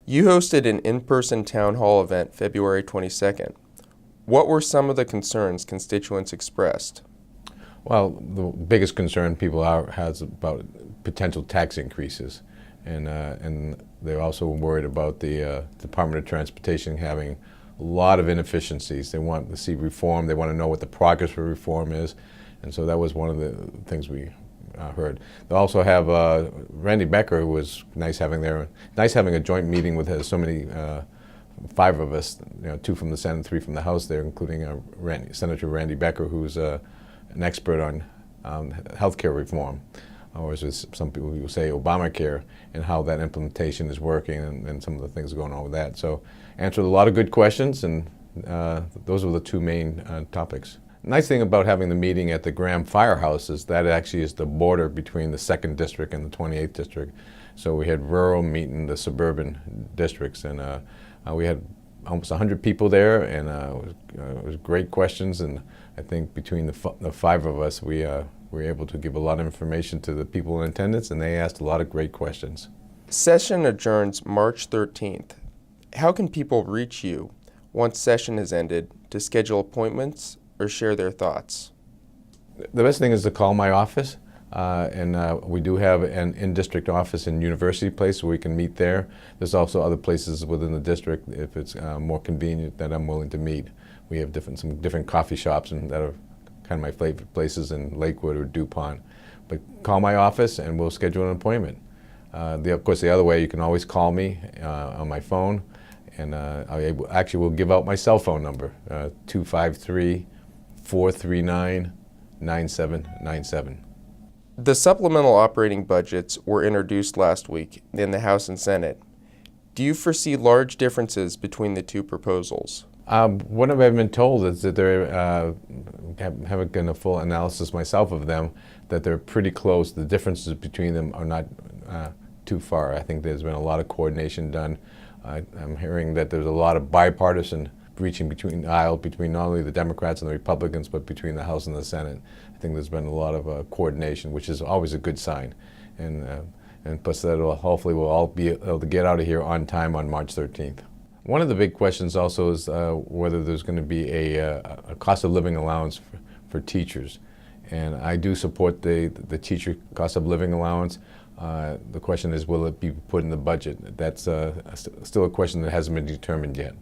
You hosted an in-person town hall event February 22nd. What were some of the concerns constituents expressed? Well, the biggest concern people has about potential tax increases, and they're also worried about the Department of Transportation having a lot of inefficiencies. They want to see reform. They want to know what the progress for reform is, and so that was one of the things we heard. They also have Randy Becker, who was nice having a joint meeting with so many. 5 of us, two from the Senate, 3 from the House there, including Senator Randy Becker, who's an expert on health care reform, or as some people will say, Obamacare, and how that implementation is working and some of the things going on with that. So answered a lot of good questions, and those were the 2 main topics. Nice thing about having the meeting at the Graham Firehouse is that it actually is the border between the 2nd District and the 28th District. So we had rural meeting the suburban districts, and we had almost 100 people there, and it was great questions, and I think between the 5 of us, we were able to give a lot of information to the people in attendance, and they asked a lot of great questions. Session adjourns March 13th. How can people reach you once session has ended to schedule appointments or share their thoughts? The best thing is to call my office. We do have an in-district office in University Place where we can meet there. There's also other places within the district if it's more convenient that I'm willing to meet. We have some different coffee shops and that are kind of my favorite places in Lakewood or DuPont. But call my office and we'll schedule an appointment. Of course, the other way, you can always call me on my phone, and actually will give out my cell phone number, 253-439-9797. The supplemental operating budgets were introduced last week in the House and Senate. Do you foresee large differences between the 2 proposals? What I've been told is that haven't done a full analysis myself of them, that they're pretty close. The differences between them are not too far. I think there's been a lot of coordination done. I'm hearing that there's a lot of bipartisan reaching between the aisle, between not only the Democrats and the Republicans, but between the House and the Senate. I think there's been a lot of coordination, which is always a good sign. And plus that hopefully we'll all be able to get out of here on time on March 13th. One of the big questions also is whether there's going to be a cost of living allowance for teachers. And I do support the teacher cost of living allowance. The question is, will it be put in the budget? That's still a question that hasn't been determined yet.